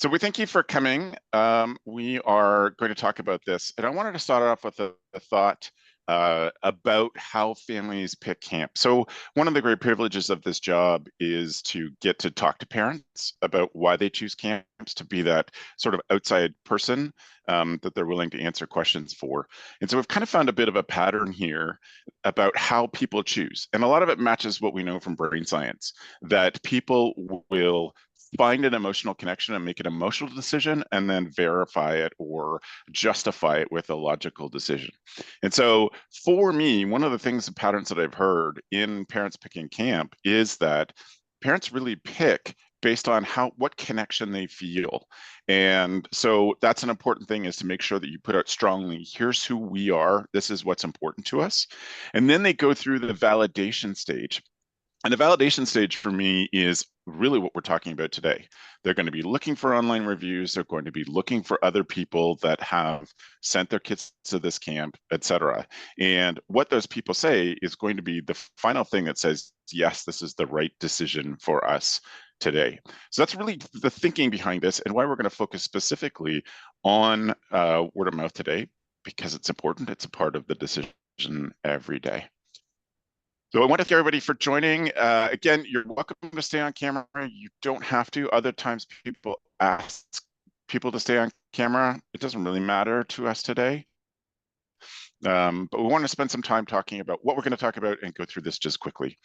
So we thank you for coming. We are going to talk about this, and I wanted to start off with a thought about how families pick camp. So one of the great privileges of this job is to get to talk to parents about why they choose camps, to be that sort of outside person that they're willing to answer questions for. And so we've kind of found a bit of a pattern here about how people choose. And a lot of it matches what we know from brain science, that people will find an emotional connection and make an emotional decision and then verify it or justify it with a logical decision. And so for me, one of the things, the patterns that I've heard in parents picking camp is that parents really pick based on what connection they feel. And so that's an important thing, is to make sure that you put out strongly, here's who we are, this is what's important to us. And then they go through the validation stage. And the validation stage for me is really what we're talking about today. They're going to be looking for online reviews. They're going to be looking for other people that have sent their kids to this camp, etc. And what those people say is going to be the final thing that says, yes, this is the right decision for us today. So that's really the thinking behind this, and why we're going to focus specifically on word of mouth today, because it's important. It's a part of the decision every day. So I want to thank everybody for joining. Again, you're welcome to stay on camera. You don't have to. Other times people ask people to stay on camera. It doesn't really matter to us today. But we want to spend some time talking about what we're going to talk about and go through this just quickly.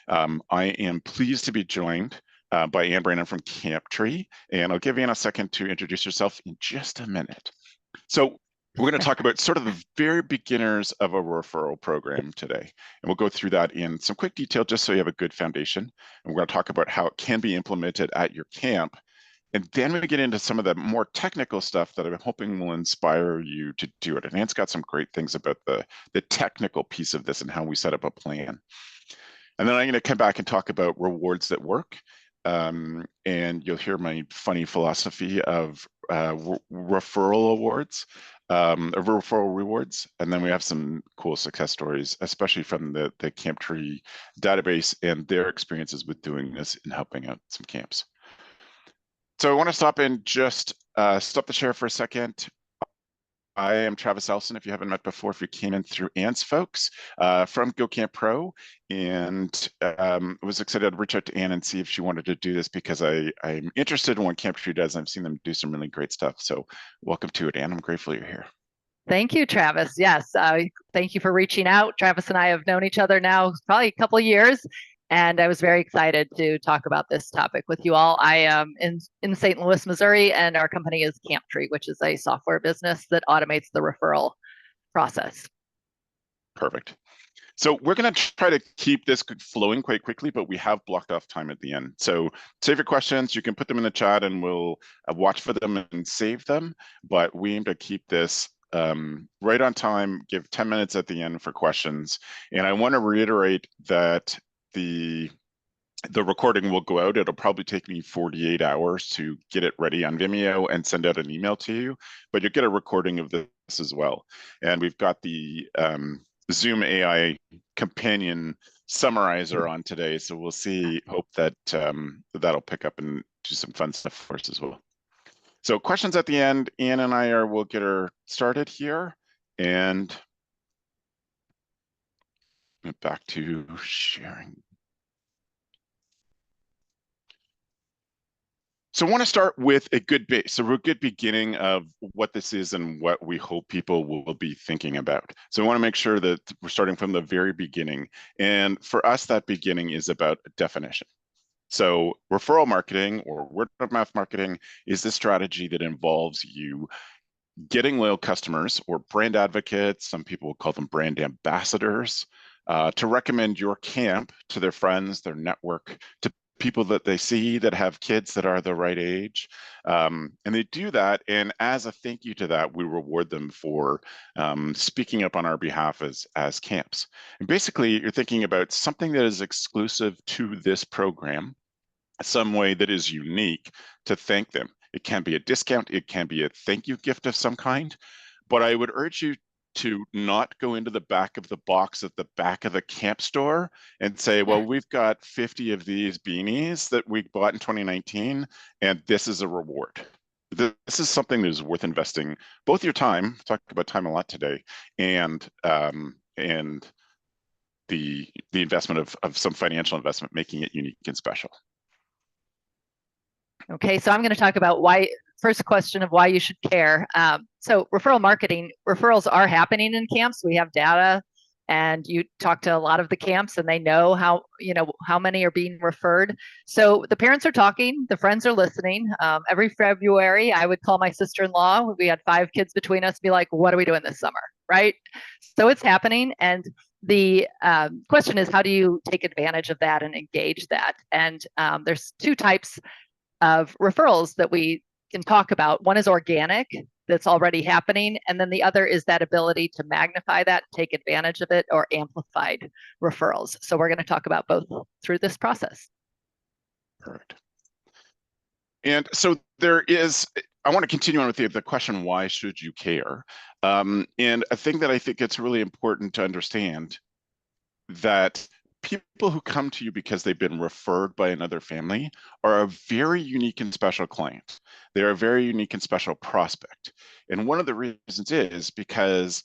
I am pleased to be joined by Anne Brandon from Camptree, and I'll give Anne a second to introduce herself in just a minute. So we're going to talk about sort of the very beginners of a referral program today. And we'll go through that in some quick detail, just so you have a good foundation. And we're going to talk about how it can be implemented at your camp. And then we get into some of the more technical stuff that I'm hoping will inspire you to do it. And Anne's got some great things about the technical piece of this and how we set up a plan. And then I'm going to come back and talk about rewards that work. And you'll hear my funny philosophy of referral awards, referral rewards. And then we have some cool success stories, especially from the Camptree database and their experiences with doing this and helping out some camps. So I want to stop and just stop the share for a second. I am Travis Elson, if you haven't met before, if you came in through Anne's folks, from Go Camp Pro, and was excited to reach out to Anne and see if she wanted to do this, because I'm interested in what Camptree does, and I've seen them do some really great stuff. So welcome to it, Anne. I'm grateful you're here. Thank you, Travis. Yes, thank you for reaching out. Travis and I have known each other now probably a couple of years, and I was very excited to talk about this topic with you all. I am in St. Louis, Missouri, and our company is Camptree, which is a software business that automates the referral process. Perfect. So we're going to try to keep this flowing quite quickly, but we have blocked off time at the end. So save your questions. You can put them in the chat, and we'll watch for them and save them. But we aim to keep this right on time, give 10 minutes at the end for questions. And I want to reiterate that the recording will go out. It'll probably take me 48 hours to get it ready on Vimeo and send out an email to you, but you'll get a recording of this as well. And we've got the Zoom AI companion summarizer on today. So we'll see, hope that that'll pick up and do some fun stuff for us as well. So questions at the end. Anne and I will get her started here, and back to sharing. So I want to start with a good base, so a good beginning of what this is and what we hope people will be thinking about. So I want to make sure that we're starting from the very beginning. And for us, that beginning is about definition. So referral marketing, or word of mouth marketing, is the strategy that involves you getting loyal customers or brand advocates, some people will call them brand ambassadors, to recommend your camp to their friends, their network, to people that they see that have kids that are the right age. And they do that, and as a thank you to that, we reward them for speaking up on our behalf as camps. And basically, you're thinking about something that is exclusive to this program, some way that is unique to thank them. It can be a discount, it can be a thank you gift of some kind, but I would urge you to not go into the back of the box at the back of the camp store and say, well, we've got 50 of these beanies that we bought in 2019, and this is a reward. this is something that is worth investing both your time, talk about time a lot today, and the investment of some financial investment, making it unique and special. Okay, so I'm going to talk about first question of why you should care. So referral marketing, referrals are happening in camps. We have data, and you talk to a lot of the camps and they know how many are being referred. So the parents are talking, the friends are listening. Every February, I would call my sister-in-law. We had 5 kids between us, be like, what are we doing this summer, right? So it's happening. And the question is, how do you take advantage of that and engage that? And there's 2 types of referrals that we can talk about. One is organic, that's already happening, and then the other is that ability to magnify that, take advantage of it, or amplified referrals. So we're going to talk about both through this process. Perfect. And so I want to continue on with the question, why should you care? And a thing that I think it's really important to understand, that people who come to you because they've been referred by another family are a very unique and special client. They're a very unique and special prospect. And one of the reasons is because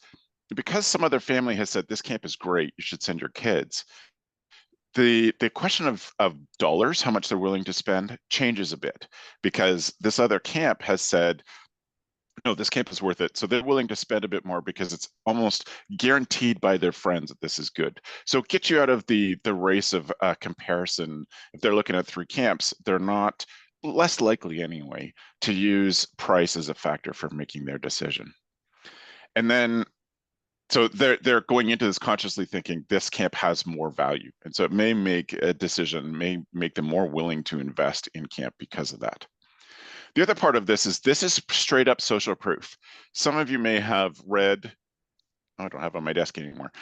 some other family has said, this camp is great, you should send your kids. The question of dollars, how much they're willing to spend, changes a bit, because this other camp has said, no, this camp is worth it. So they're willing to spend a bit more because it's almost guaranteed by their friends that this is good. So get you out of the race of comparison. If they're looking at 3 camps, they're not, less likely anyway, to use price as a factor for making their decision. And then, so they're going into this consciously thinking this camp has more value. And so it may make a decision, may make them more willing to invest in camp because of that. The other part of this is straight up social proof. Some of you may have read, I don't have it on my desk anymore,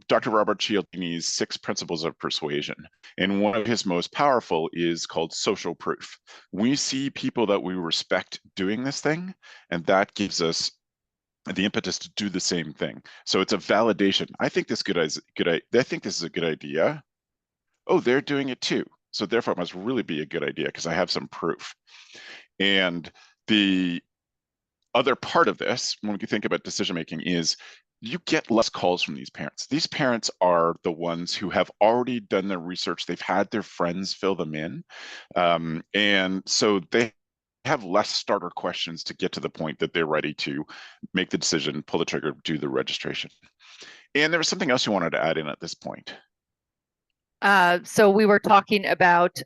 Dr. Robert Cialdini's 6 Principles of Persuasion. And one of his most powerful is called social proof. We see people that we respect doing this thing, and that gives us the impetus to do the same thing. So it's a validation. I think this is a good idea. Oh, they're doing it too. So therefore it must really be a good idea because I have some proof. And the other part of this, when we think about decision making, is you get less calls from these parents. These parents are the ones who have already done their research. They've had their friends fill them in. And so they have less starter questions to get to the point that they're ready to make the decision, pull the trigger, do the registration. And there was something else you wanted to add in at this point. So we were talking about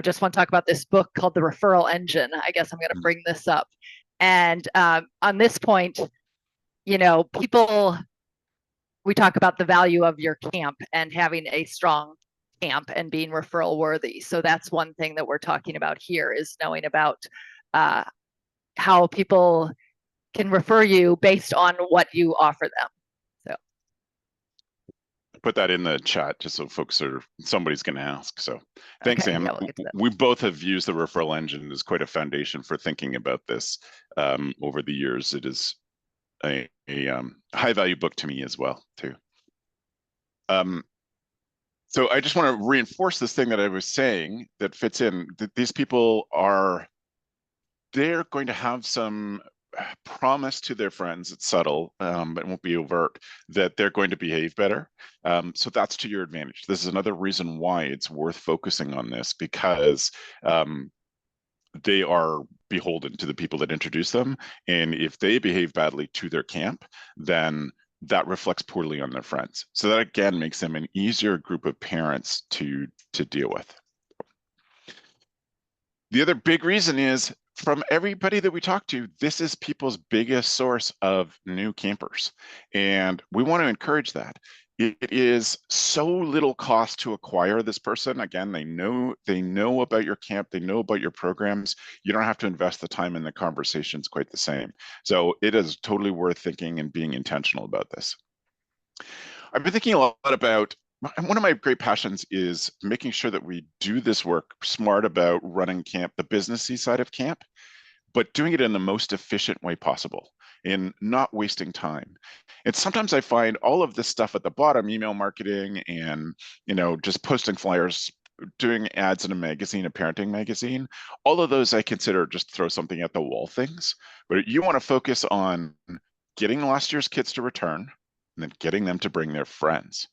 just want to talk about this book called The Referral Engine. I guess I'm going to bring this up. And on this point, we talk about the value of your camp and having a strong camp and being referral worthy. So that's one thing that we're talking about here, is knowing about how people can refer you based on what you offer them. So put that in the chat just so somebody's going to ask. So thanks, okay, Sam. yeah, we'll we both have used the referral engine as quite a foundation for thinking about this over the years. It is a high value book to me as well too. So I just want to reinforce this thing that I was saying that fits in, that these people they're going to have some promise to their friends. It's subtle, but it won't be overt, that they're going to behave better. So that's to your advantage. This is another reason why it's worth focusing on this, because they are beholden to the people that introduce them. And if they behave badly to their camp, then that reflects poorly on their friends. So that again makes them an easier group of parents to deal with. The other big reason is, from everybody that we talk to, this is people's biggest source of new campers. And we want to encourage that. It is so little cost to acquire this person. Again, they know about your camp, they know about your programs. You don't have to invest the time in the conversations quite the same. So it is totally worth thinking and being intentional about this. I've been thinking a lot about, one of my great passions is making sure that we do this work smart about running camp, the businessy side of camp, but doing it in the most efficient way possible and not wasting time. And sometimes I find all of this stuff at the bottom, email marketing and just posting flyers, doing ads in a magazine, a parenting magazine, all of those I consider just throw something at the wall things. But you want to focus on getting last year's kids to return and then getting them to bring their friends.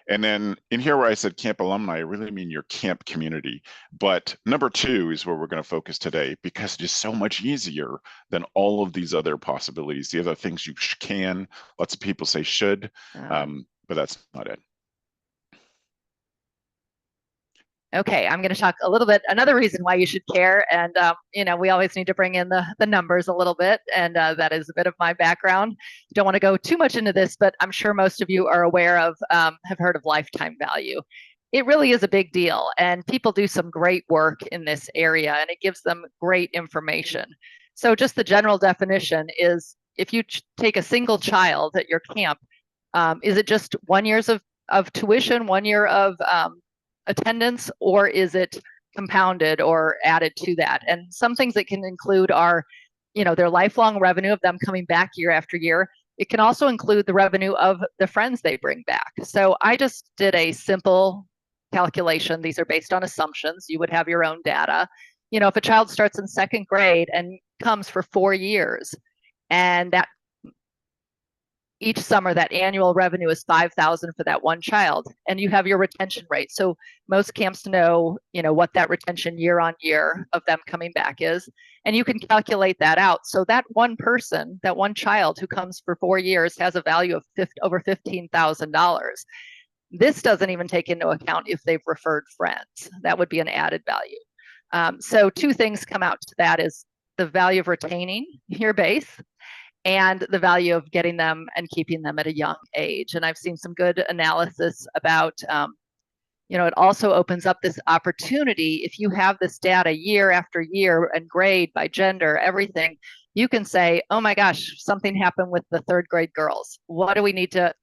And then in here where I said camp alumni, I really mean your camp community. But number two is where we're going to focus today because it is so much easier than all of these other possibilities. The other things you can, lots of people say should, but that's not it. Okay, I'm going to talk a little bit. Another reason why you should care, and we always need to bring in the numbers a little bit, and that is a bit of my background. Don't want to go too much into this, but I'm sure most of you are aware of, have heard of lifetime value. It really is a big deal, and people do some great work in this area, and it gives them great information. So, just the general definition is: if you take a single child at your camp, is it just 1 year of tuition, 1 year of attendance, or is it compounded or added to that? And some things that can include are, their lifelong revenue of them coming back year after year. It can also include the revenue of the friends they bring back. So I just did a simple calculation. These are based on assumptions. You would have your own data. If a child starts in second grade and comes for 4 years, and that each summer that annual revenue is $5,000 for that one child, and you have your retention rate. So most camps know what that retention year on year of them coming back is, and you can calculate that out. So that one person, that one child who comes for 4 years, has a value of over $15,000. This doesn't even take into account if they've referred friends. That would be an added value. So two things come out to that: is the value of retaining your base and the value of getting them and keeping them at a young age. And I've seen some good analysis about, it also opens up this opportunity. If you have this data year after year and grade by gender, everything, you can say, oh my gosh, something happened with the third grade girls. What do we need to,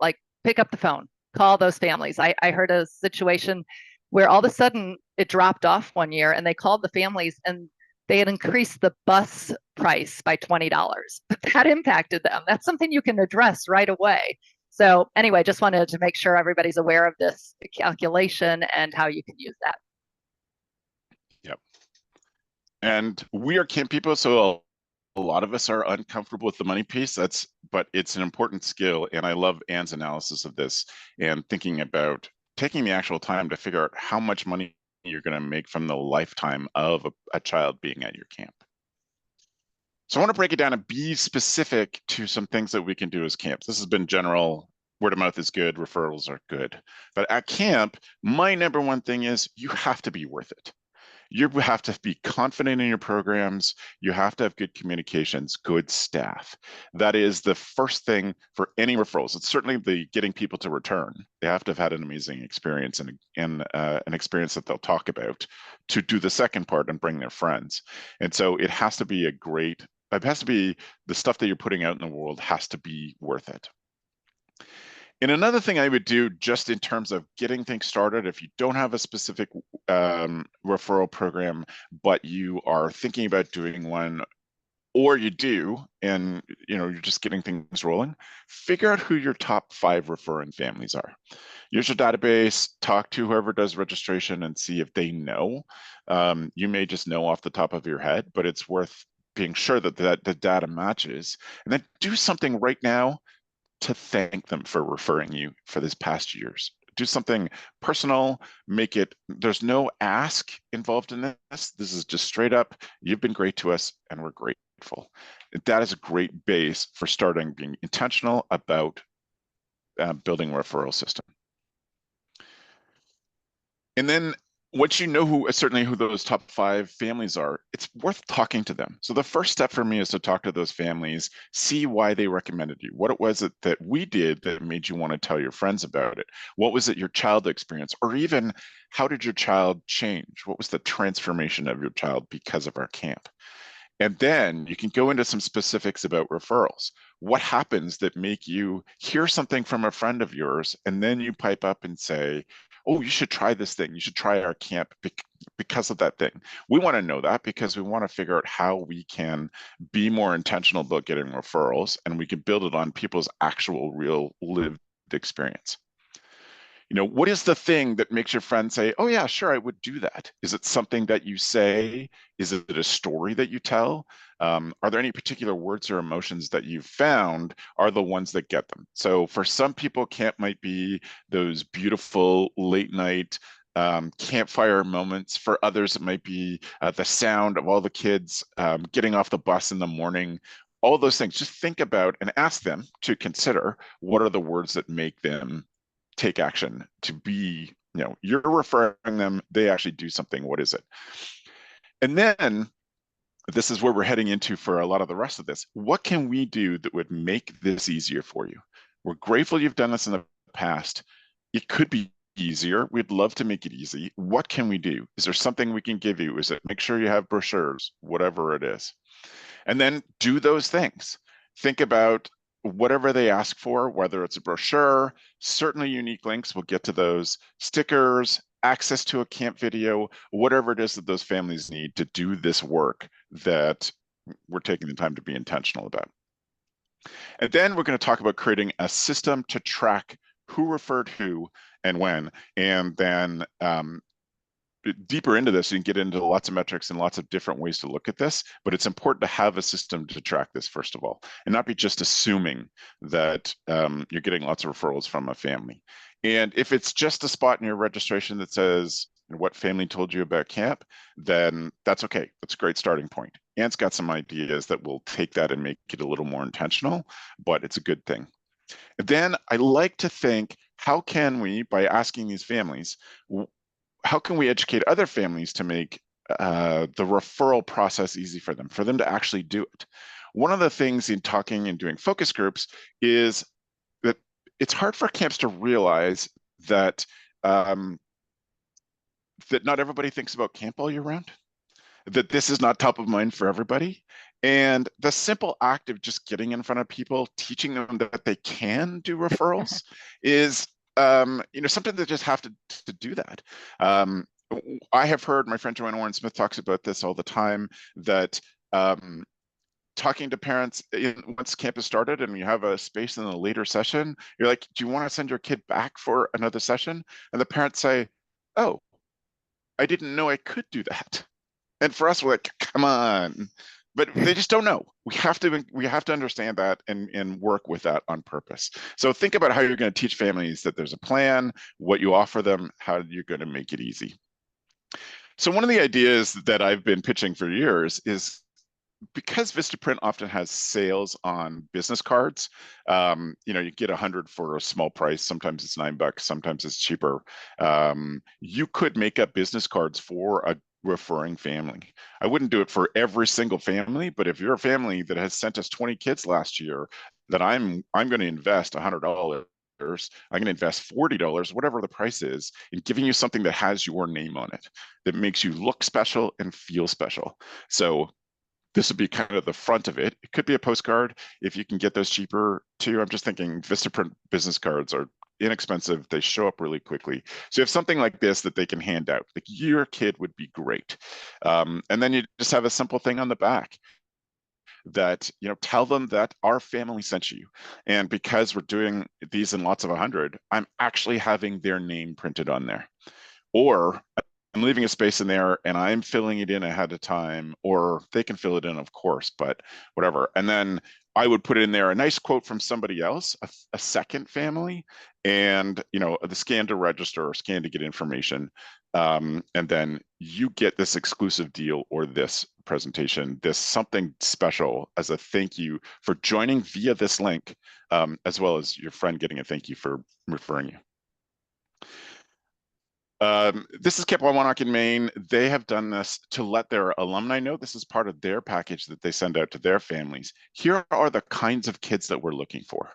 pick up the phone, call those families? I heard a situation where all of a sudden it dropped off 1 year, and they called the families, and they had increased the bus price by $20, but that impacted them. That's something you can address right away. So anyway, just wanted to make sure everybody's aware of this calculation and how you can use that. Yep. And we are camp people, so a lot of us are uncomfortable with the money piece. But it's an important skill, and I love Anne's analysis of this and thinking about taking the actual time to figure out how much money you're going to make from the lifetime of a child being at your camp. So I want to break it down and be specific to some things that we can do as camps. This has been general. Word of mouth is good, referrals are good. But at camp, my number one thing is you have to be worth it. You have to be confident in your programs. You have to have good communications, good staff. That is the first thing for any referrals. It's certainly the getting people to return. They have to have had an amazing experience and an experience that they'll talk about to do the second part and bring their friends. And so it has to be the stuff that you're putting out in the world has to be worth it. And another thing I would do just in terms of getting things started, if you don't have a specific referral program, but you are thinking about doing one, or you do, and you're just getting things rolling, figure out who your top 5 referring families are. Use your database, talk to whoever does registration and see if they know. You may just know off the top of your head, but it's worth being sure that the data matches. And then do something right now to thank them for referring you for this past years. Do something personal, there's no ask involved in this. This is just straight up, you've been great to us and we're grateful. That is a great base for starting being intentional about building a referral system. And then once you know certainly who those top 5 families are, it's worth talking to them. So the first step for me is to talk to those families, see why they recommended you. What it was that we did that made you want to tell your friends about it? What was it your child experienced? Or even how did your child change? What was the transformation of your child because of our camp? And then you can go into some specifics about referrals. What happens that make you hear something from a friend of yours, and then you pipe up and say, oh, you should try this thing. You should try our camp because of that thing. We want to know that because we want to figure out how we can be more intentional about getting referrals, and we can build it on people's actual real lived experience. What is the thing that makes your friend say, oh yeah, sure, I would do that? Is it something that you say? Is it a story that you tell? Are there any particular words or emotions that you've found are the ones that get them? So for some people, camp might be those beautiful late night campfire moments. For others, it might be the sound of all the kids getting off the bus in the morning. All those things. Just think about and ask them to consider what are the words that make them take action to be, you're referring them, they actually do something. What is it? And then this is where we're heading into for a lot of the rest of this. What can we do that would make this easier for you? We're grateful you've done this in the past. It could be easier. We'd love to make it easy. What can we do? Is there something we can give you? Is it make sure you have brochures, whatever it is? And then do those things. Think about whatever they ask for, whether it's a brochure, certainly unique links, we'll get to those, stickers, access to a camp video, whatever it is that those families need to do this work that we're taking the time to be intentional about. And then we're going to talk about creating a system to track who referred who and when, and then deeper into this, you can get into lots of metrics and lots of different ways to look at this, but it's important to have a system to track this, first of all, and not be just assuming that you're getting lots of referrals from a family. And if it's just a spot in your registration that says, what family told you about camp, then that's okay. That's a great starting point. Ant's got some ideas that will take that and make it a little more intentional, but it's a good thing. And then I like to think, how can we, by asking these families, how can we educate other families to make the referral process easy for them to actually do it? One of the things in talking and doing focus groups is that it's hard for camps to realize that that not everybody thinks about camp all year round, that this is not top of mind for everybody. And the simple act of just getting in front of people, teaching them that they can do referrals is something that just have to do that. I have heard my friend Joanna Warren Smith talks about this all the time, that talking to parents once camp has started and you have a space in a later session, you're like, do you want to send your kid back for another session? And the parents say, oh, I didn't know I could do that. And for us, we're like, come on. But they just don't know. We have to understand that and work with that on purpose. So think about how you're going to teach families that there's a plan, what you offer them, how you're going to make it easy. So one of the ideas that I've been pitching for years is, because Vistaprint often has sales on business cards, you get 100 for a small price. Sometimes it's $9, sometimes it's cheaper. You could make up business cards for a referring family. I wouldn't do it for every single family, but if you're a family that has sent us 20 kids last year, that I'm going to invest $100. I'm going to invest $40, whatever the price is, in giving you something that has your name on it, that makes you look special and feel special. So this would be kind of the front of it. It could be a postcard if you can get those cheaper too. I'm just thinking Vistaprint business cards are inexpensive. They show up really quickly. So you have something like this that they can hand out. Like, your kid would be great. And then you just have a simple thing on the back that, tell them that our family sent you. And because we're doing these in lots of 100, I'm actually having their name printed on there. Or I'm leaving a space in there and I'm filling it in ahead of time, or they can fill it in, of course, but whatever. And then I would put in there a nice quote from somebody else, a second family, and the scan to register or scan to get information. And then you get this exclusive deal or this presentation, this something special as a thank you for joining via this link, as well as your friend getting a thank you for referring you. This is Camp Wawanok in Maine. They have done this to let their alumni know this is part of their package that they send out to their families. Here are the kinds of kids that we're looking for.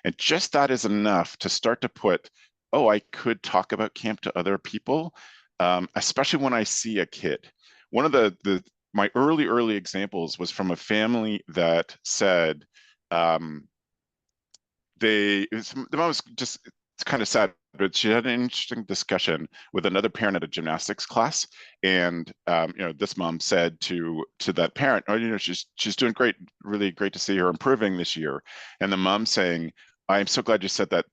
And just that is enough to start to put, oh, I could talk about camp to other people, especially when I see a kid. One of my early examples was from a family that said, the mom was just, it's kind of sad, but she had an interesting discussion with another parent at a gymnastics class, and this mom said to that parent, "Oh, she's doing great, really great to see her improving this year." And the mom saying, "I'm so glad you said that.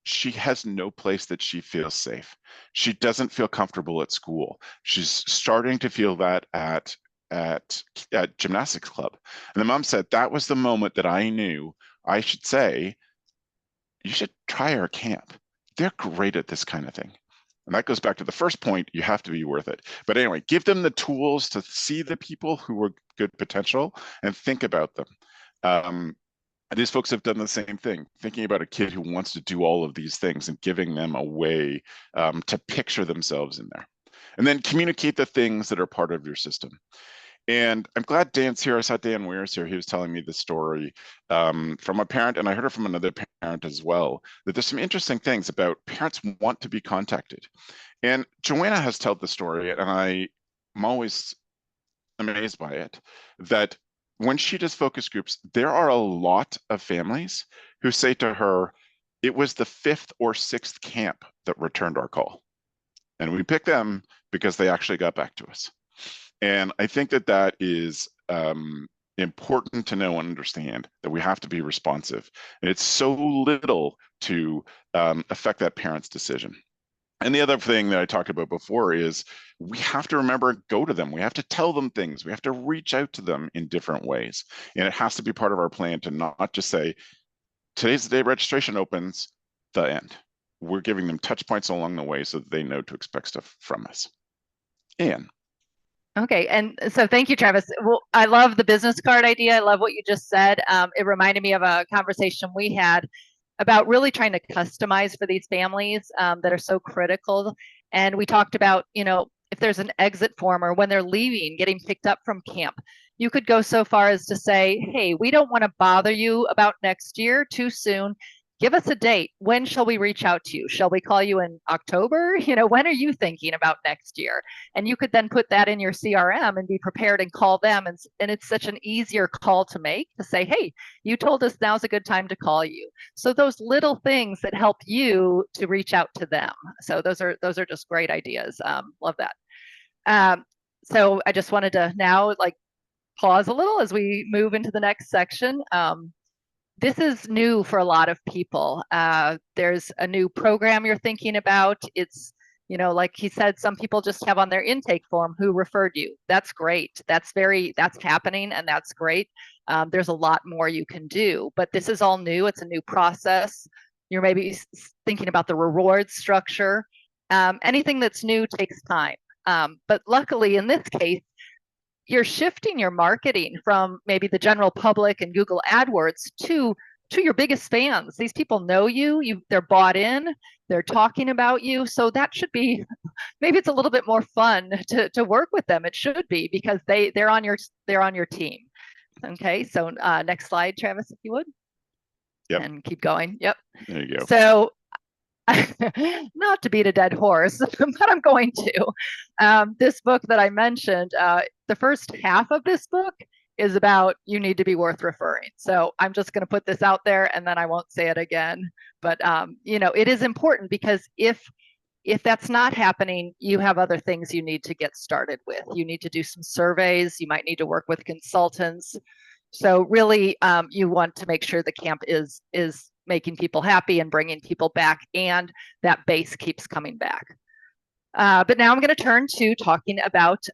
she has no place that she feels safe. She doesn't feel comfortable at school. She's starting to feel that at gymnastics club. And the mom said that was the moment that I knew I should say, you should try our camp. They're great at this kind of thing. And that goes back to the first point, you have to be worth it. But anyway, give them the tools to see the people who are good potential and think about them. These folks have done the same thing, thinking about a kid who wants to do all of these things and giving them a way to picture themselves in there. And then communicate the things that are part of your system. And I'm glad Dan's here. I saw Dan Weir's here. He was telling me the story from a parent, and I heard it from another parent as well, that there's some interesting things about parents want to be contacted. And Joanna has told the story, and I'm always amazed by it, that when she does focus groups, there are a lot of families who say to her, it was the 5th or 6th camp that returned our call. And we picked them because they actually got back to us. And I think that that is important to know and understand, that we have to be responsive. And it's so little to affect that parent's decision. And the other thing that I talked about before is we have to remember, go to them. We have to tell them things. We have to reach out to them in different ways. And it has to be part of our plan to not just say, today's the day registration opens, the end. We're giving them touch points along the way so that they know to expect stuff from us. Anne. Okay, and so thank you, Travis. Well, I love the business card idea. I love what you just said. It reminded me of a conversation we had about really trying to customize for these families that are so critical. And we talked about, if there's an exit form or when they're leaving, getting picked up from camp, you could go so far as to say, hey, we don't want to bother you about next year too soon. Give us a date. When shall we reach out to you? Shall we call you in October? When are you thinking about next year? And you could then put that in your CRM and be prepared and call them. And it's such an easier call to make, to say, hey, you told us now's a good time to call you. So those little things that help you to reach out to them. So those are just great ideas. Love that. So I just wanted to now pause a little as we move into the next section. This is new for a lot of people. There's a new program you're thinking about. It's, like he said, some people just have on their intake form who referred you. That's great. That's happening, and that's great. There's a lot more you can do, but this is all new. It's a new process. You're maybe thinking about the reward structure. Anything that's new takes time. But luckily, in this case, you're shifting your marketing from maybe the general public and Google AdWords to your biggest fans. These people know you, they're bought in, they're talking about you. So that should be, maybe it's a little bit more fun to work with them. It should be, because they're on your team. Okay, so next slide, Travis, if you would. Yep. And keep going. Yep. There you go. So not to beat a dead horse, but I'm going to. This book that I mentioned, the first half of this book is about you need to be worth referring. So I'm just going to put this out there, and then I won't say it again. But it is important, because if that's not happening, you have other things you need to get started with. You need to do some surveys. You might need to work with consultants. So really, you want to make sure the camp is making people happy and bringing people back, and that base keeps coming back. But now I'm going to turn to talking about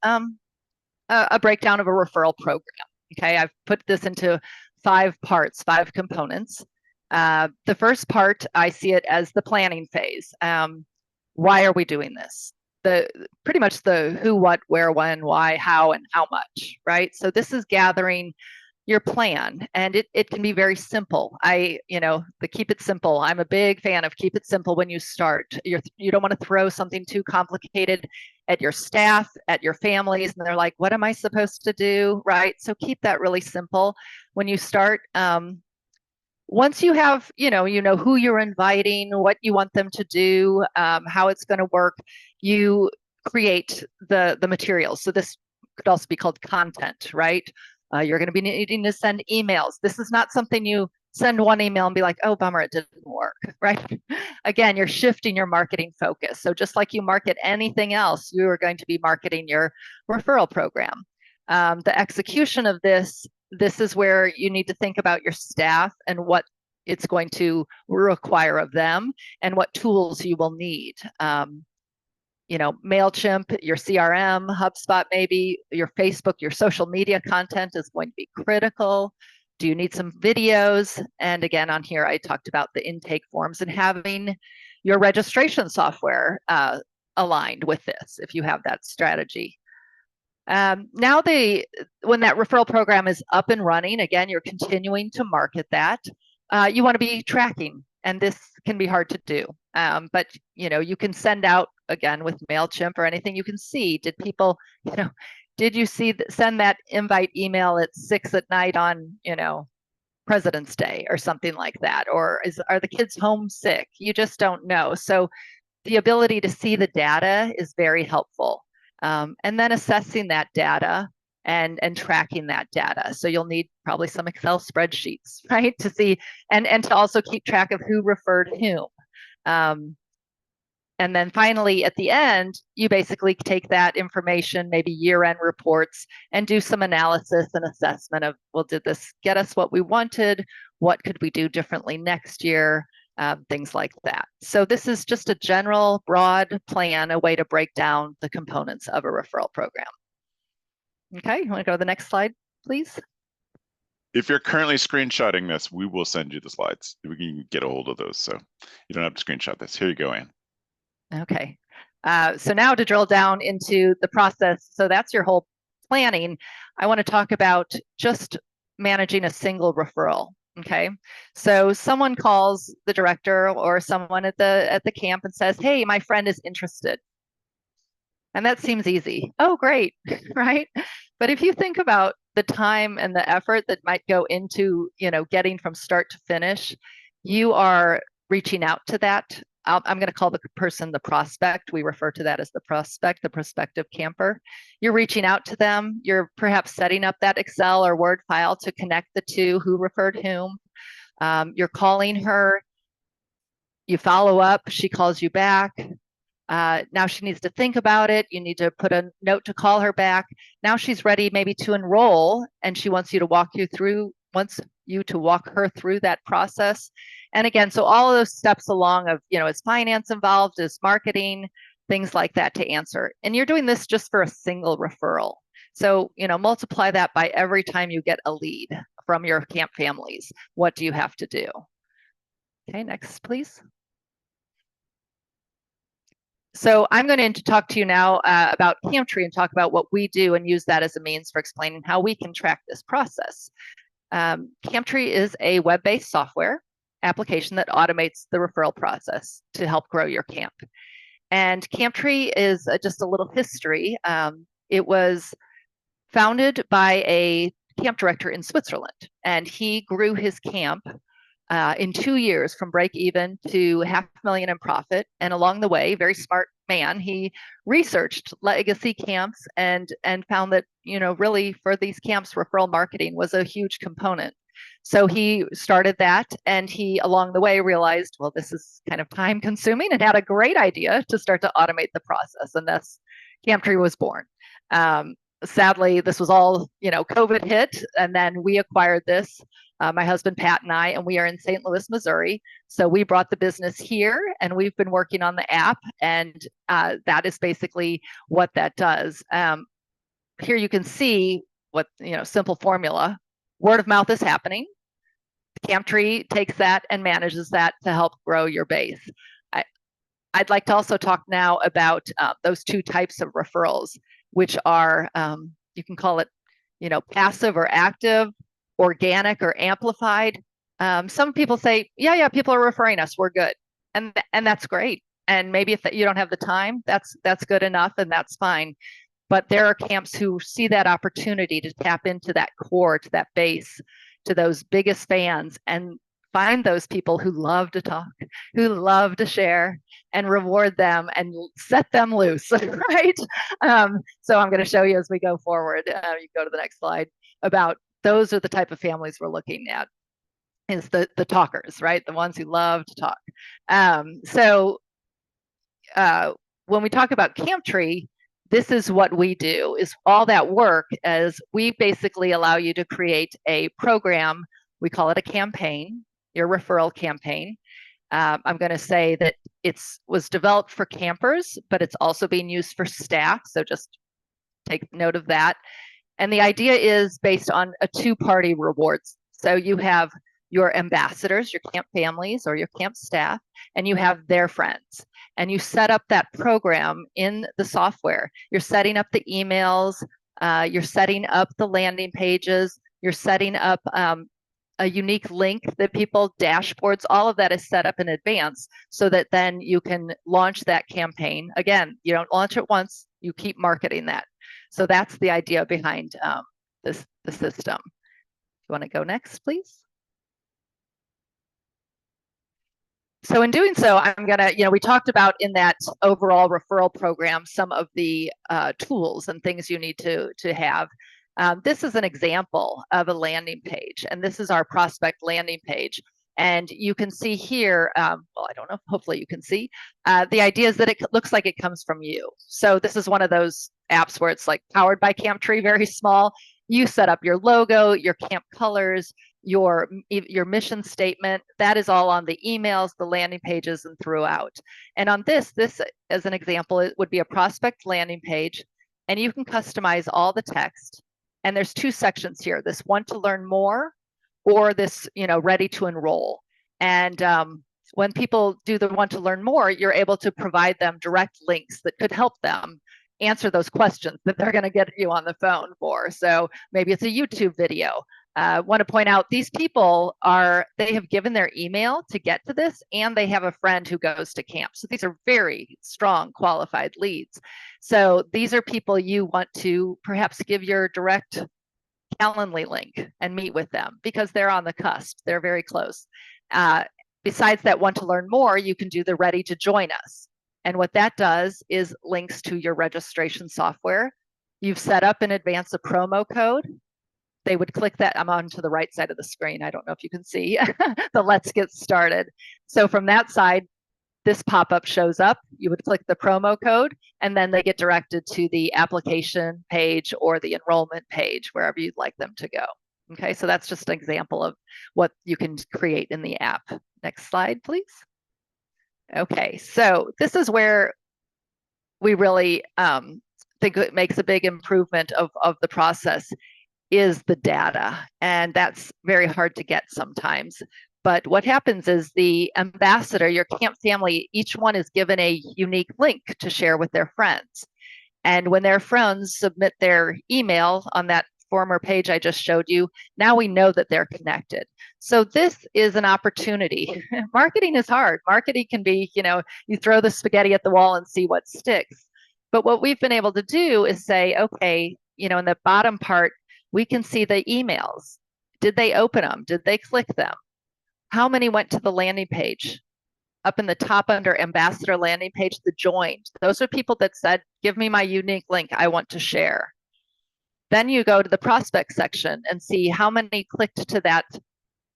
a breakdown of a referral program. Okay, I've put this into 5 parts, 5 components. The first part, I see it as the planning phase. Why are we doing this? Pretty much the who, what, where, when, why, how, and how much, right? So this is gathering your plan, and it can be very simple. The keep it simple. I'm a big fan of keep it simple when you start. You don't want to throw something too complicated at your staff, at your families, and they're like, what am I supposed to do, right? So keep that really simple when you start. Once you have, who you're inviting, what you want them to do, how it's going to work, you create the materials. So this could also be called content, right? You're going to be needing to send emails. This is not something you send one email and be like, oh, bummer, it didn't work, right? Again, you're shifting your marketing focus. So just like you market anything else, you are going to be marketing your referral program. The execution of this is where you need to think about your staff and what it's going to require of them and what tools you will need. MailChimp, your CRM, HubSpot, maybe your Facebook, your social media content is going to be critical. Do you need some videos? And again, on here, I talked about the intake forms and having your registration software aligned with this if you have that strategy. Now, when that referral program is up and running, again, you're continuing to market that. You want to be tracking, and this can be hard to do. But you can send out, again, with MailChimp or anything, you can see, did people, did you send that invite email at 6 at night on, President's Day or something like that? Or are the kids home sick? You just don't know. So the ability to see the data is very helpful. And then assessing that data and tracking that data. So you'll need probably some Excel spreadsheets, right? To see, and to also keep track of who referred whom. And then finally, at the end, you basically take that information, maybe year-end reports, and do some analysis and assessment of, well, did this get us what we wanted? What could we do differently next year? Things like that. So this is just a general, broad plan, a way to break down the components of a referral program. Okay, you want to go to the next slide, please? If you're currently screenshotting this, we will send you the slides. We can get a hold of those, so you don't have to screenshot this. Here you go, Anne. Okay, so now to drill down into the process. So that's your whole planning. I want to talk about just managing a single referral. Okay, so someone calls the director or someone at the camp and says, "Hey, my friend is interested." And that seems easy. Oh, great, right? But if you think about the time and the effort that might go into, getting from start to finish, you are reaching out to that. I'm going to call the person the prospect. We refer to that as the prospect, the prospective camper. You're reaching out to them. You're perhaps setting up that Excel or Word file to connect the two, who referred whom. You're calling her. You follow up. She calls you back. Now she needs to think about it. You need to put a note to call her back. Now she's ready maybe to enroll, and she wants you to walk her through that process. And again, so all of those steps along of, is finance involved, is marketing, things like that to answer. And you're doing this just for a single referral. So, multiply that by every time you get a lead from your camp families. What do you have to do? Okay, next, please. So I'm going to talk to you now about Camtree and talk about what we do and use that as a means for explaining how we can track this process. Camtree is a web-based software application that automates the referral process to help grow your camp. And Camtree is just a little history. It was founded by a camp director in Switzerland, and he grew his camp in 2 years from break even to $500,000 in profit. And along the way, very smart man, he researched legacy camps and found that, really for these camps, referral marketing was a huge component. So he started that, and he along the way realized, well, this is kind of time consuming, and had a great idea to start to automate the process. And thus Camtree was born. Sadly, this was all, COVID hit, and then we acquired this, my husband Pat and I, and we are in St. Louis, Missouri. So we brought the business here, and we've been working on the app, and that is basically what that does. Here you can see what, simple formula. Word of mouth is happening. Camtree takes that and manages that to help grow your base. I'd like to also talk now about those two types of referrals, which are, you can call it, passive or active, organic or amplified. Some people say, yeah, people are referring us, we're good. And that's great. And maybe if you don't have the time, that's good enough, and that's fine. But there are camps who see that opportunity to tap into that core, to that base, to those biggest fans, and find those people who love to talk, who love to share, and reward them and set them loose, right? So I'm going to show you as we go forward. You go to the next slide. About those are the type of families we're looking at, is the talkers, right? The ones who love to talk. When we talk about Camtree, this is what we do, is all that work as we basically allow you to create a program. We call it a campaign. your referral campaign. I'm going to say that it was developed for campers, but it's also being used for staff. So just take note of that. And the idea is based on a two-party rewards. So you have your ambassadors, your camp families or your camp staff, and you have their friends. And you set up that program in the software. You're setting up the emails, you're setting up the landing pages, you're setting up a unique link that people, dashboards, all of that is set up in advance so that then you can launch that campaign. Again, you don't launch it once, you keep marketing that. So that's the idea behind the system. You want to go next, please? So in doing so, I'm going to, we talked about in that overall referral program some of the tools and things you need to have. This is an example of a landing page, and this is our prospect landing page. And you can see here, well, I don't know, hopefully you can see, the idea is that it looks like it comes from you. So this is one of those apps where it's like powered by Camptree, very small. You set up your logo, your camp colors, your mission statement. That is all on the emails, the landing pages, and throughout. And on this as an example, it would be a prospect landing page, and you can customize all the text. And there's two sections here, this want to learn more or this, ready to enroll. And when people do the want to learn more, you're able to provide them direct links that could help them answer those questions that they're going to get you on the phone for. So maybe it's a YouTube video. Want to point out these people they have given their email to get to this, and they have a friend who goes to camp. So these are very strong qualified leads. So these are people you want to perhaps give your direct Calendly link and meet with them because they're on the cusp. They're very close. Besides that want to learn more, you can do the ready to join us. And what that does is links to your registration software. You've set up in advance a promo code. They would click that. I'm on to the right side of the screen. I don't know if you can see the let's get started. So from that side, this pop-up shows up. You would click the promo code, and then they get directed to the application page or the enrollment page, wherever you'd like them to go. Okay, so that's just an example of what you can create in the app. Next slide, please. Okay, so this is where we really think it makes a big improvement of the process is the data. And that's very hard to get sometimes. But what happens is the ambassador, your camp family, each one is given a unique link to share with their friends. And when their friends submit their email on that former page I just showed you, now we know that they're connected. So this is an opportunity. Marketing is hard. Marketing can be, you throw the spaghetti at the wall and see what sticks. But what we've been able to do is say, okay, in the bottom part, we can see the emails. Did they open them? Did they click them? How many went to the landing page? Up in the top under ambassador landing page, the joined. Those are people that said, give me my unique link. I want to share. Then you go to the prospect section and see how many clicked to that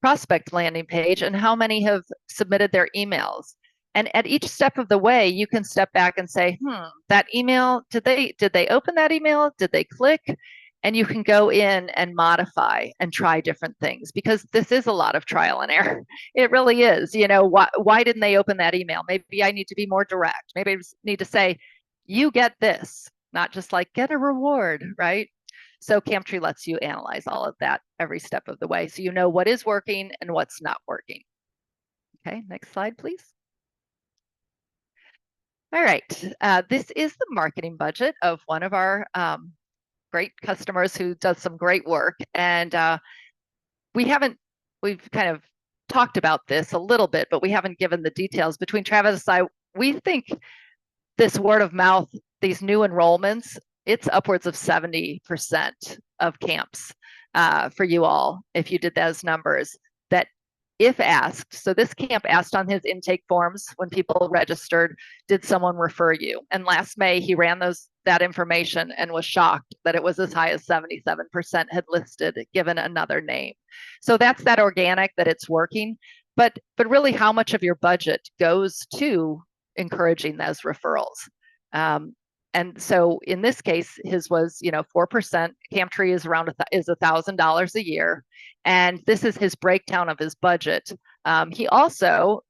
prospect landing page and how many have submitted their emails. And at each step of the way, you can step back and say, that email, did they open that email? Did they click? And you can go in and modify and try different things because this is a lot of trial and error. It really is. Why didn't they open that email? Maybe I need to be more direct. Maybe I just need to say, you get this, not just like get a reward, right? So Camptree lets you analyze all of that every step of the way. So you know what is working and what's not working. Okay, next slide, please. All right, this is the marketing budget of one of our great customers who does some great work. And we've kind of talked about this a little bit, but we haven't given the details. Between Travis and I, we think this word of mouth, these new enrollments, it's upwards of 70% of camps for you all, if you did those numbers, that if asked, so this camp asked on his intake forms when people registered, did someone refer you? And last May, he ran that information and was shocked that it was as high as 77% had listed, given another name. So that's that organic, that it's working. But really, how much of your budget goes to encouraging those referrals? And so in this case, his was 4%. Camptree is around $1,000 a year, and this is his breakdown of his budget He also,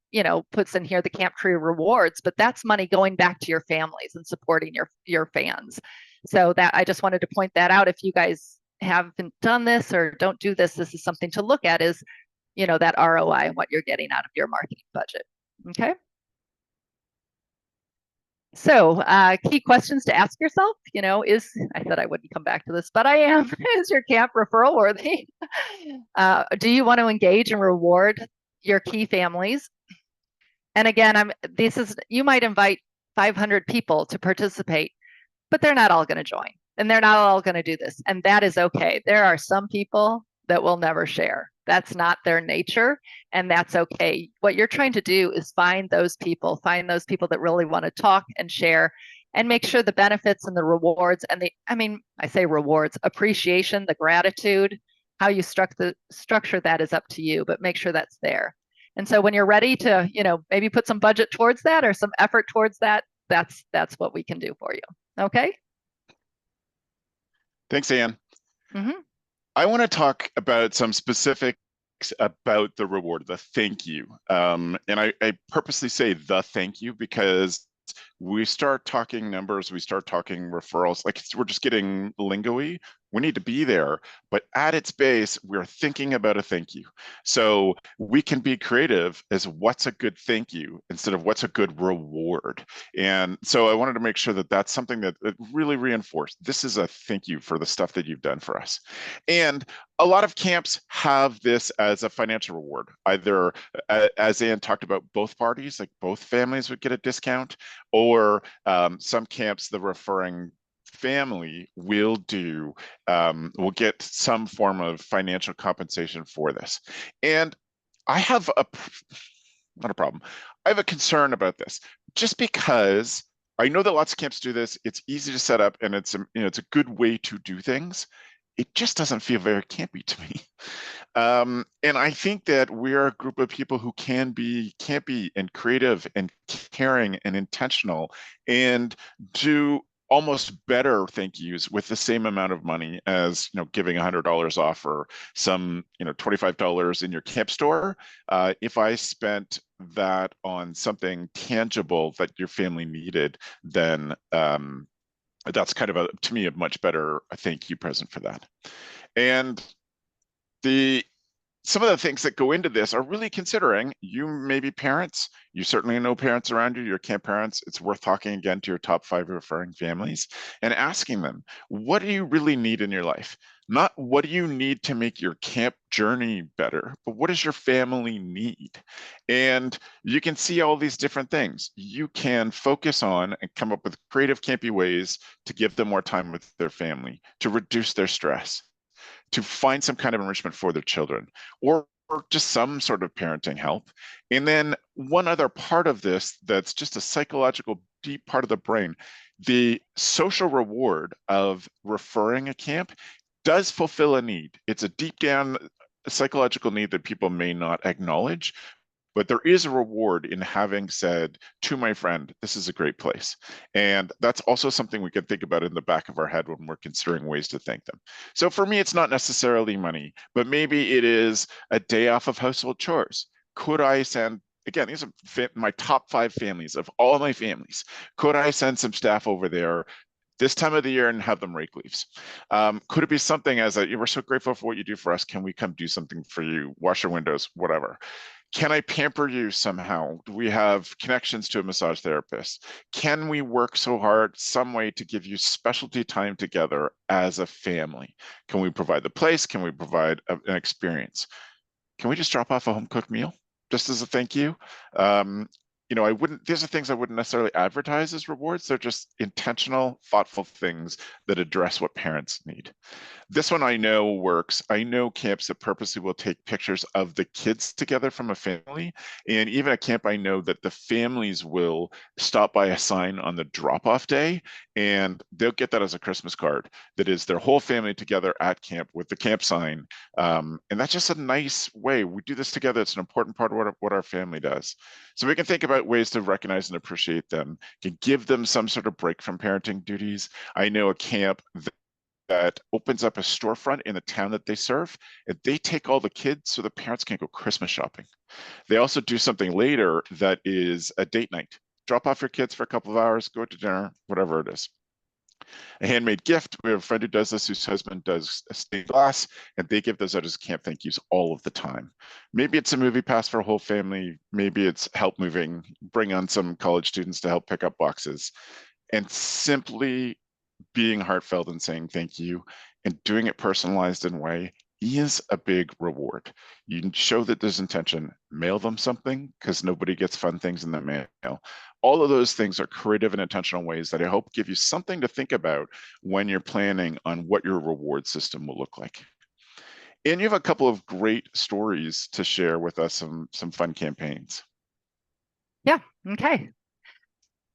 puts in here the Camp Tree rewards, but that's money going back to your families and supporting your fans. So that I just wanted to point that out. If you guys haven't done this or don't do this, this is something to look at, is that ROI and what you're getting out of your marketing budget. Okay. So key questions to ask yourself, I said I wouldn't come back to this, but I am, is your camp referral worthy? Do you want to engage and reward your key families? And again, you might invite 500 people to participate, but they're not all going to join and they're not all going to do this. And that is okay. There are some people that will never share. That's not their nature, and that's okay. What you're trying to do is find those people that really want to talk and share, and make sure the benefits and the rewards and I say rewards, appreciation, the gratitude, how you structure that is up to you, but make sure that's there. And so when you're ready to, maybe put some budget towards that or some effort towards that, that's what we can do for you. Okay. Thanks, Anne. Mm-hmm. I want to talk about some specifics about the reward, the thank you. And I purposely say the thank you because we start talking numbers, we start talking referrals, like we're just getting lingo-y. We need to be there, but at its base, we're thinking about a thank you. So we can be creative as what's a good thank you instead of what's a good reward. And so I wanted to make sure that that's something that really reinforced. This is a thank you for the stuff that you've done for us. And a lot of camps have this as a financial reward, either as Anne talked about, both parties, like both families would get a discount, or some camps, the referring family will get some form of financial compensation for this. And I have not a problem. I have a concern about this, just because I know that lots of camps do this. It's easy to set up, and it's a good way to do things. It just doesn't feel very campy to me. And I think that we're a group of people who can be campy and creative and caring and intentional and do almost better thank yous with the same amount of money as giving $100 off or some $25 in your camp store. If I spent that on something tangible that your family needed, then that's kind of to me a much better thank you present for that. And some of the things that go into this are really considering, you may be parents, you certainly know parents around you, your camp parents. It's worth talking again to your top 5 referring families and asking them, what do you really need in your life? Not what do you need to make your camp journey better, but what does your family need? And you can see all these different things. You can focus on and come up with creative, campy ways to give them more time with their family, to reduce their stress, to find some kind of enrichment for their children, or just some sort of parenting help. And then one other part of this that's just a psychological deep part of the brain, the social reward of referring a camp does fulfill a need. It's a deep down psychological need that people may not acknowledge, but there is a reward in having said to my friend, this is a great place. And that's also something we can think about in the back of our head when we're considering ways to thank them. So for me, it's not necessarily money, but maybe it is a day off of household chores. Could I send, again, these are my top 5 families of all my families. Could I send some staff over there this time of the year and have them rake leaves? Could it be something as we're so grateful for what you do for us. Can we come do something for you? Wash your windows, whatever. Can I pamper you somehow? Do we have connections to a massage therapist? Can we work so hard some way to give you specialty time together as a family? Can we provide the place? Can we provide an experience? Can we just drop off a home cooked meal just as a thank you? These are things I wouldn't necessarily advertise as rewards. They're just intentional, thoughtful things that address what parents need. This one I know works. I know camps that purposely will take pictures of the kids together from a family. And even a camp, I know that the families will stop by a sign on the drop-off day, and they'll get that as a Christmas card that is their whole family together at camp with the camp sign. And that's just a nice way. We do this together. It's an important part of what our family does. So we can think about ways to recognize and appreciate them, can give them some sort of break from parenting duties. I know a camp that opens up a storefront in the town that they serve, and they take all the kids so the parents can go Christmas shopping. They also do something later that is a date night. Drop off your kids for a couple of hours, go to dinner, whatever it is. A handmade gift. We have a friend who does this, whose husband does a stained glass, and they give those out as camp thank yous all of the time. Maybe it's a movie pass for a whole family. Maybe it's help moving, bring on some college students to help pick up boxes. And simply being heartfelt and saying thank you and doing it personalized in a way is a big reward. You can show that there's intention, mail them something because nobody gets fun things in the mail. All of those things are creative and intentional ways that I hope give you something to think about when you're planning on what your reward system will look like. And you have a couple of great stories to share with us, some fun campaigns. Yeah, okay.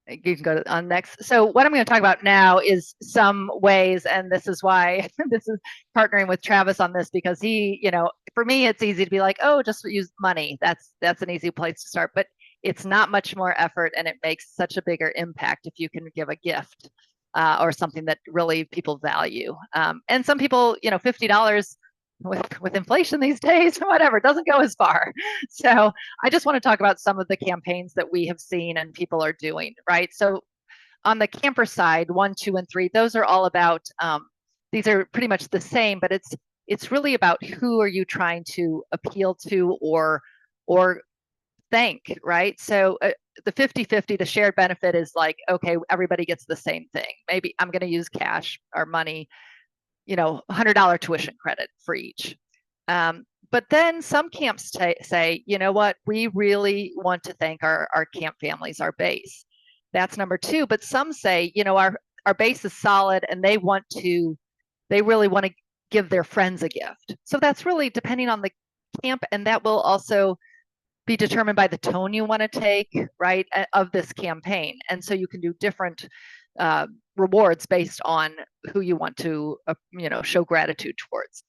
You can go on next. So what I'm going to talk about now is some ways, and this is why this is partnering with Travis on this, because he, for me, it's easy to be like, oh, just use money. That's an easy place to start, but it's not much more effort, and it makes such a bigger impact if you can give a gift or something that really people value. And some people, $50 with inflation these days, whatever, doesn't go as far. So I just want to talk about some of the campaigns that we have seen and people are doing, right? So on the camper side, 1, 2, and 3, those are all about, these are pretty much the same, but it's really about who are you trying to appeal to or thank, right? So the 50-50, the shared benefit is like, okay, everybody gets the same thing. Maybe I'm going to use cash or money, $100 tuition credit for each. But then some camps say, you know what, we really want to thank our camp families, our base. That's number 2. But some say, our base is solid and they really want to give their friends a gift. So that's really depending on the camp, and that will also be determined by the tone you want to take, right, of this campaign. And so you can do different rewards based on who you want to, show gratitude towards.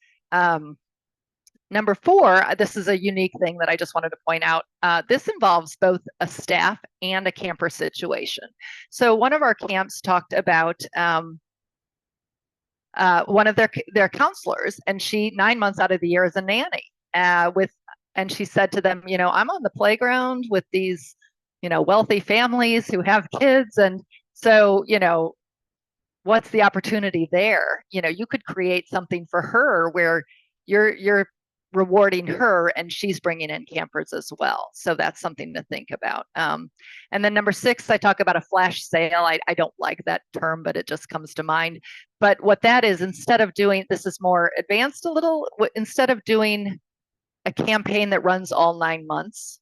Number 4, this is a unique thing that I just wanted to point out. This involves both a staff and a camper situation. So one of our camps talked about one of their counselors, and she 9 months out of the year is a nanny and she said to them, I'm on the playground with these, wealthy families who have kids. And so, what's the opportunity there? You could create something for her where you're rewarding her and she's bringing in campers as well. So that's something to think about. And then number 6, I talk about a flash sale. I don't like that term, but it just comes to mind. But what that is, instead of doing, this is more advanced a little, instead of doing a campaign that runs all 9 months,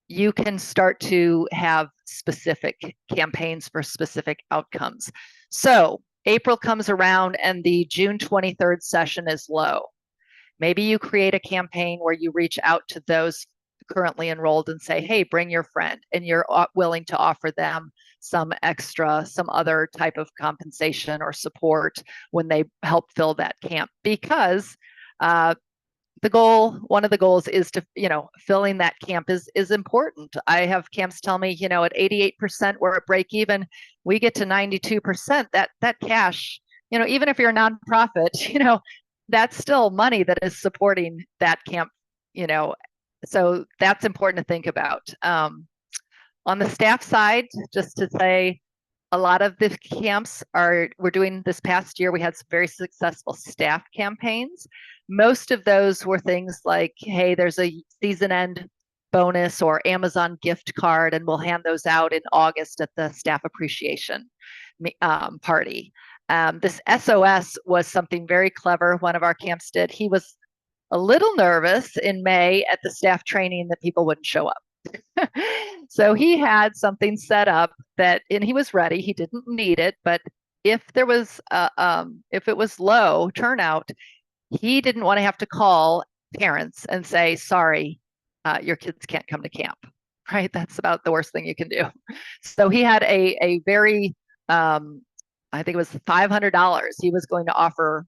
you can start to have specific campaigns for specific outcomes. So April comes around and the June 23rd session is low. Maybe you create a campaign where you reach out to those currently enrolled and say, hey, bring your friend, and you're willing to offer them some extra, some other type of compensation or support when they help fill that camp. Because one of the goals is to, filling that camp is important. I have camps tell me, at 88%, we're at break even. We get to 92%. That cash, even if you're a nonprofit, that's still money that is supporting that camp, so that's important to think about. On the staff side, just to say, a lot of the camps we're doing this past year, we had some very successful staff campaigns. Most of those were things like, hey, there's a season end bonus or Amazon gift card, and we'll hand those out in August at the staff appreciation party. This SOS was something very clever one of our camps did. He was a little nervous in May at the staff training that people wouldn't show up. So he had something set up and he was ready. He didn't need it, but if it was low turnout, he didn't want to have to call parents and say, sorry, your kids can't come to camp, right? That's about the worst thing you can do. So he had a very, I think it was $500 he was going to offer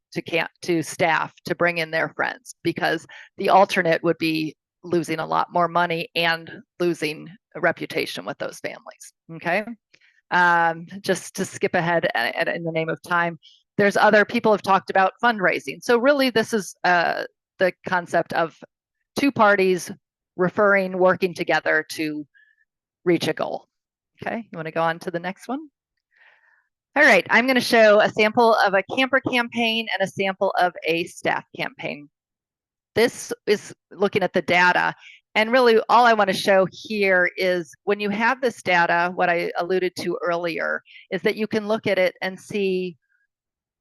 to staff to bring in their friends, because the alternate would be losing a lot more money and losing a reputation with those families. Okay. Just to skip ahead in the name of time, There's other people have talked about fundraising. So really this is the concept of two parties referring, working together to reach a goal. Okay, you want to go on to the next one? All right, I'm going to show a sample of a camper campaign and a sample of a staff campaign. This is looking at the data. And really all I want to show here is when you have this data, what I alluded to earlier, is that you can look at it and see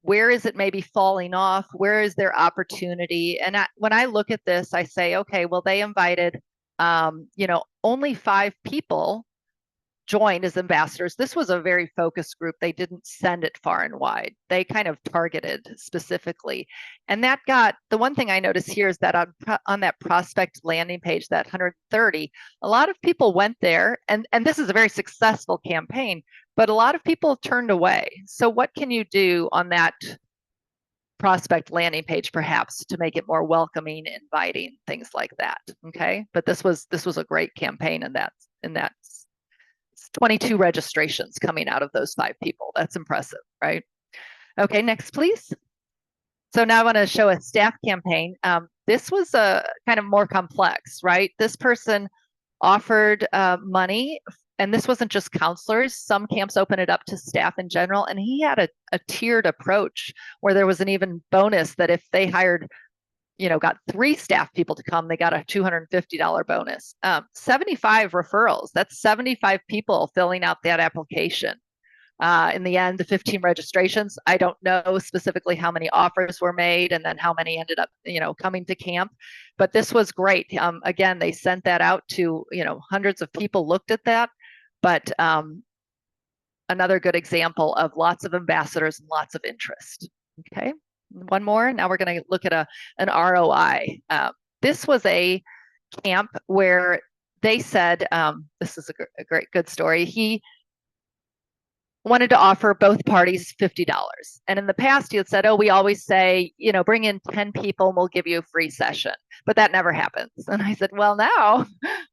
where is it maybe falling off, where is there opportunity. And when I look at this, I say, okay, well, they invited, only 5 people joined as ambassadors. This was a very focused group. They didn't send it far and wide. They kind of targeted specifically. And that got, the one thing I noticed here is that on that prospect landing page, that 130, a lot of people went there, and this is a very successful campaign, but a lot of people turned away. So what can you do on that prospect landing page perhaps to make it more welcoming, inviting, things like that? Okay, but this was a great campaign, and that's 22 registrations coming out of those 5 people. That's impressive, right? Okay, next, please. So now I want to show a staff campaign. This was a kind of more complex, right? This person offered money, and this wasn't just counselors. Some camps open it up to staff in general, and he had a tiered approach where there was an even bonus that if they hired, got 3 staff people to come, they got a $250 bonus. 75 referrals, that's 75 people filling out that application. In the end, the 15 registrations, I don't know specifically how many offers were made and then how many ended up, coming to camp, but this was great. Again, they sent that out to, hundreds of people looked at that, but another good example of lots of ambassadors and lots of interest. Okay. One more. Now we're going to look at an ROI. This was a camp where they said, this is a great, good story. He wanted to offer both parties $50. And in the past, he had said, oh, we always say, bring in 10 people and we'll give you a free session. But that never happens. And I said, well, now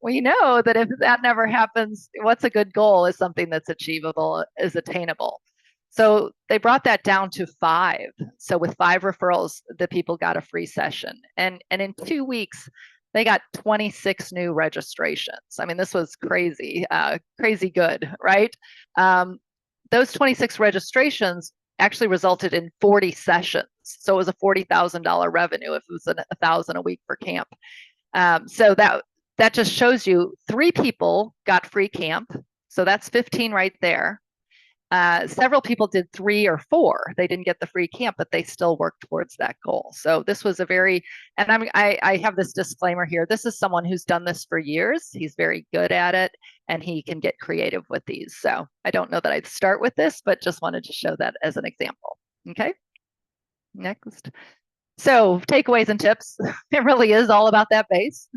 we know that if that never happens, what's a good goal is something that's achievable, is attainable. So they brought that down to 5. So with 5 referrals, the people got a free session. And in 2 weeks, they got 26 new registrations. I mean, this was crazy, crazy good, right? Those 26 registrations actually resulted in 40 sessions. So it was a $40,000 revenue if it was $1,000 a week for camp. So that just shows you 3 people got free camp. So that's 15 right there. Several people did 3 or 4. They didn't get the free camp, but they still worked towards that goal. So this was a very, and I have this disclaimer here. This is someone who's done this for years. He's very good at it, and he can get creative with these. So I don't know that I'd start with this, but just wanted to show that as an example. Okay, next. So takeaways and tips. It really is all about that base.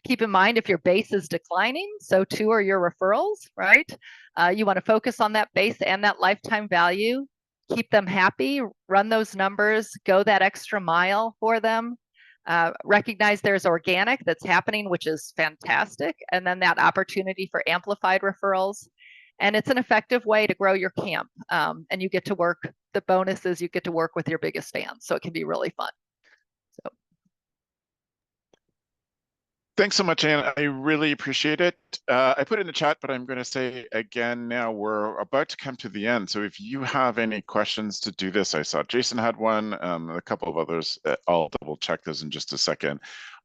Keep in mind if your base is declining, so too are your referrals, right? You want to focus on that base and that lifetime value. Keep them happy, run those numbers, go that extra mile for them. Recognize there's organic that's happening, which is fantastic, and then that opportunity for amplified referrals. And it's an effective way to grow your camp. And you get to work, the bonus is you get to work with your biggest fans, so it can be really fun. So. Thanks so much, Anne. I really appreciate it. I put it in the chat, but I'm going to say again now, we're about to come to the end. So if you have any questions to do this, I saw Jason had one, a couple of others. I'll double check those in just a second.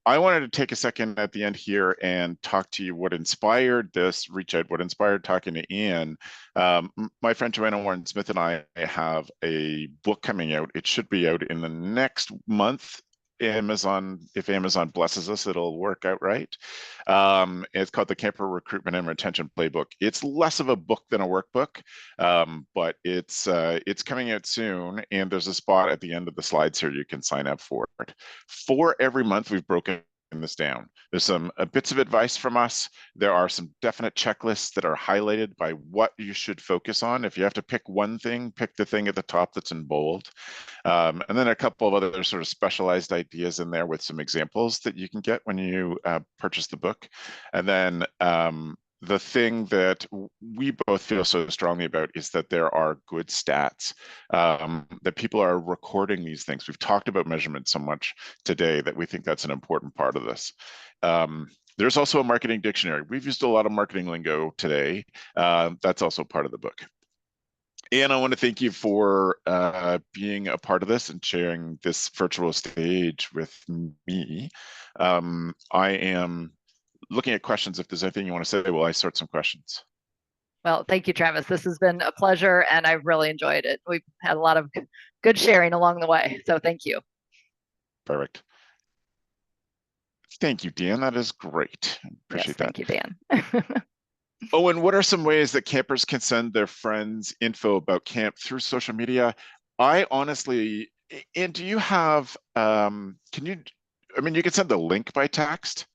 I wanted to take a second at the end here and talk to you what inspired this reach out, what inspired talking to Ian. My friend Joanna Warren Smith and I have a book coming out. It should be out in the next month. Amazon, if Amazon blesses us, it'll work out right. It's called the Camper Recruitment and Retention Playbook. It's less of a book than a workbook, but it's coming out soon, and there's a spot at the end of the slides here you can sign up for it. For every month, we've broken this down. There's some bits of advice from us. There are some definite checklists that are highlighted by what you should focus on. If you have to pick one thing, pick the thing at the top that's in bold. And then a couple of other sort of specialized ideas in there with some examples that you can get when you purchase the book. And then the thing that we both feel so strongly about is that there are good stats, that people are recording these things. We've talked about measurement so much today that we think that's an important part of this. There's also a marketing dictionary. We've used a lot of marketing lingo today. That's also part of the book. And I want to thank you for being a part of this and sharing this virtual stage with me. I am looking at questions. If there's anything you want to say, will I sort some questions? Well, thank you, Travis. This has been a pleasure, and I've really enjoyed it. We've had a lot of good sharing along the way, so thank you. Perfect. Thank you, Dan. That is great. I appreciate that. Thank you, Dan. Oh, and what are some ways that campers can send their friends info about camp through social media? I honestly, and do you have, can you, I mean, you can send the link by text,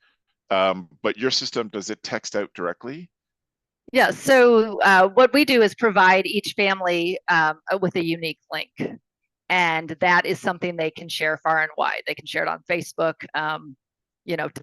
but your system, does it text out directly? Yeah, so what we do is provide each family with a unique link. And that is something they can share far and wide. They can share it on Facebook,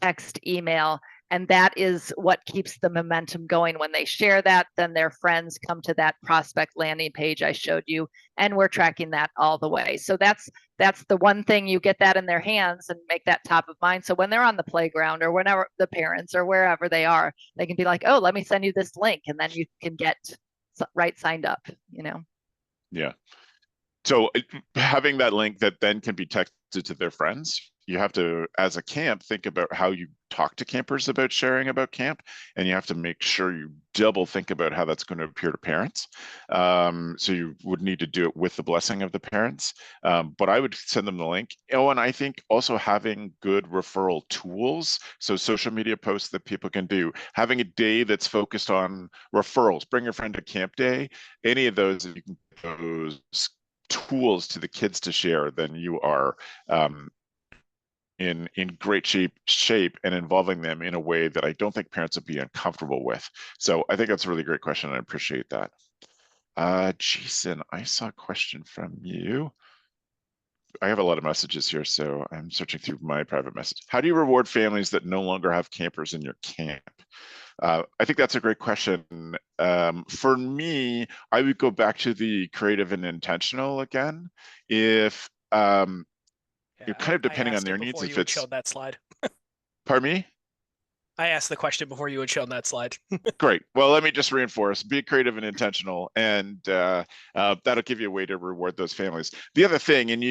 text, email. And that is what keeps the momentum going. When they share that, then their friends come to that prospect landing page I showed you, and we're tracking that all the way. So that's the one thing, you get that in their hands and make that top of mind. So when they're on the playground or whenever the parents or wherever they are, they can be like, oh, let me send you this link, and then you can get signed up. Yeah. So having that link that then can be texted to their friends, you have to, as a camp, think about how you talk to campers about sharing about camp, and you have to make sure you double think about how that's going to appear to parents. So you would need to do it with the blessing of the parents, but I would send them the link. Oh, and I think also having good referral tools, so social media posts that people can do, having a day that's focused on referrals, bring your friend to camp day, any of those, you can get those tools to the kids to share, then you are in great shape and involving them in a way that I don't think parents would be uncomfortable with. So I think that's a really great question. I appreciate that. Jason, I saw a question from you. I have a lot of messages here, so I'm searching through my private message. How do you reward families that no longer have campers in your camp? I think that's a great question. For me, I would go back to the creative and intentional again. If you're kind of depending on their needs, if it's showed that slide. Pardon me? I asked the question before you had shown that slide. Great. Well, let me just reinforce: be creative and intentional, and that'll give you a way to reward those families. The other thing, and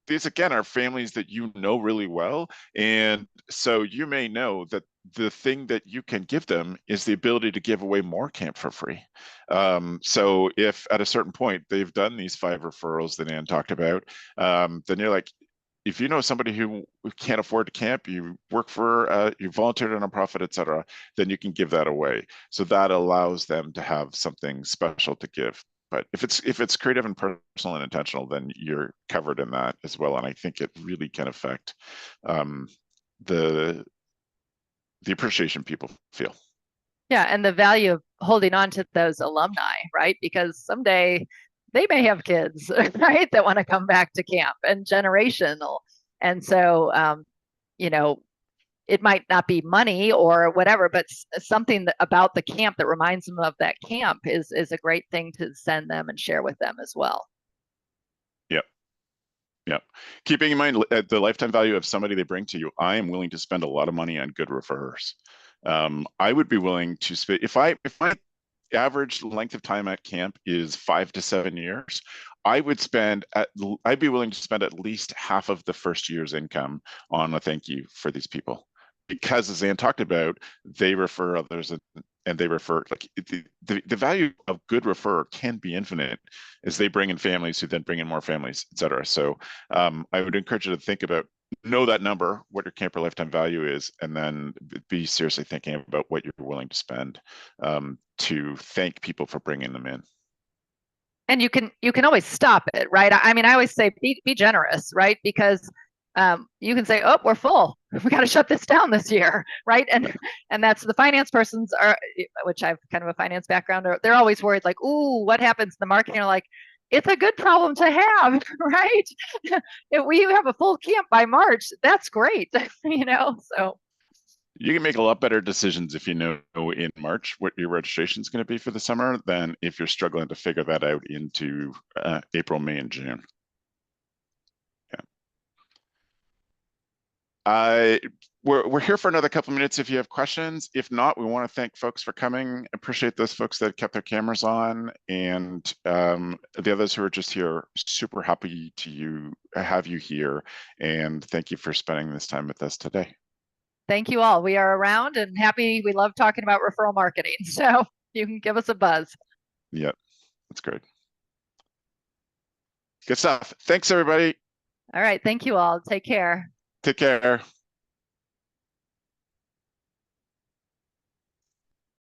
these again are families that you know really well, and so you may know that the thing that you can give them is the ability to give away more camp for free. So if at a certain point they've done these 5 referrals that Ann talked about, then you're like, if you know somebody who can't afford to camp, you work for, you volunteer at a nonprofit, et cetera, then you can give that away. So that allows them to have something special to give. But if it's creative and personal and intentional, then you're covered in that as well. And I think it really can affect the appreciation people feel. Yeah, and the value of holding on to those alumni, right? Because someday they may have kids, right, that want to come back to camp, and generational. And so, it might not be money or whatever, but something about the camp that reminds them of that camp is a great thing to send them and share with them as well. Yep. Yep. Keeping in mind the lifetime value of somebody they bring to you, I am willing to spend a lot of money on good referrers. I would be willing to spend, if my average length of time at camp is 5 to 7 years, I'd be willing to spend at least half of the first year's income on a thank you for these people. Because as Ann talked about, they refer others, and they refer, like the value of good referrer can be infinite as they bring in families who then bring in more families, et cetera. So I would encourage you to think about, know that number, what your camper lifetime value is, and then be seriously thinking about what you're willing to spend to thank people for bringing them in. And you can always stop it, right? I mean, I always say be generous, right? Because you can say, oh, we're full. We got to shut this down this year, right? And that's the finance persons are, which I've kind of a finance background, they're always worried, like, ooh, what happens in the market? You're like, it's a good problem to have, right? If we have a full camp by March, that's great, So. You can make a lot better decisions if you know in March what your registration is going to be for the summer than if you're struggling to figure that out into April, May, and June. Yeah. We're here for another couple of minutes if you have questions. If not, we want to thank folks for coming. Appreciate those folks that kept their cameras on, and the others who are just here. Super happy to have you here, and thank you for spending this time with us today. Thank you all. We are around and happy. We love talking about referral marketing. So you can give us a buzz. Yep, that's great. Good stuff. Thanks, everybody. All right. Thank you all. Take care. Take care.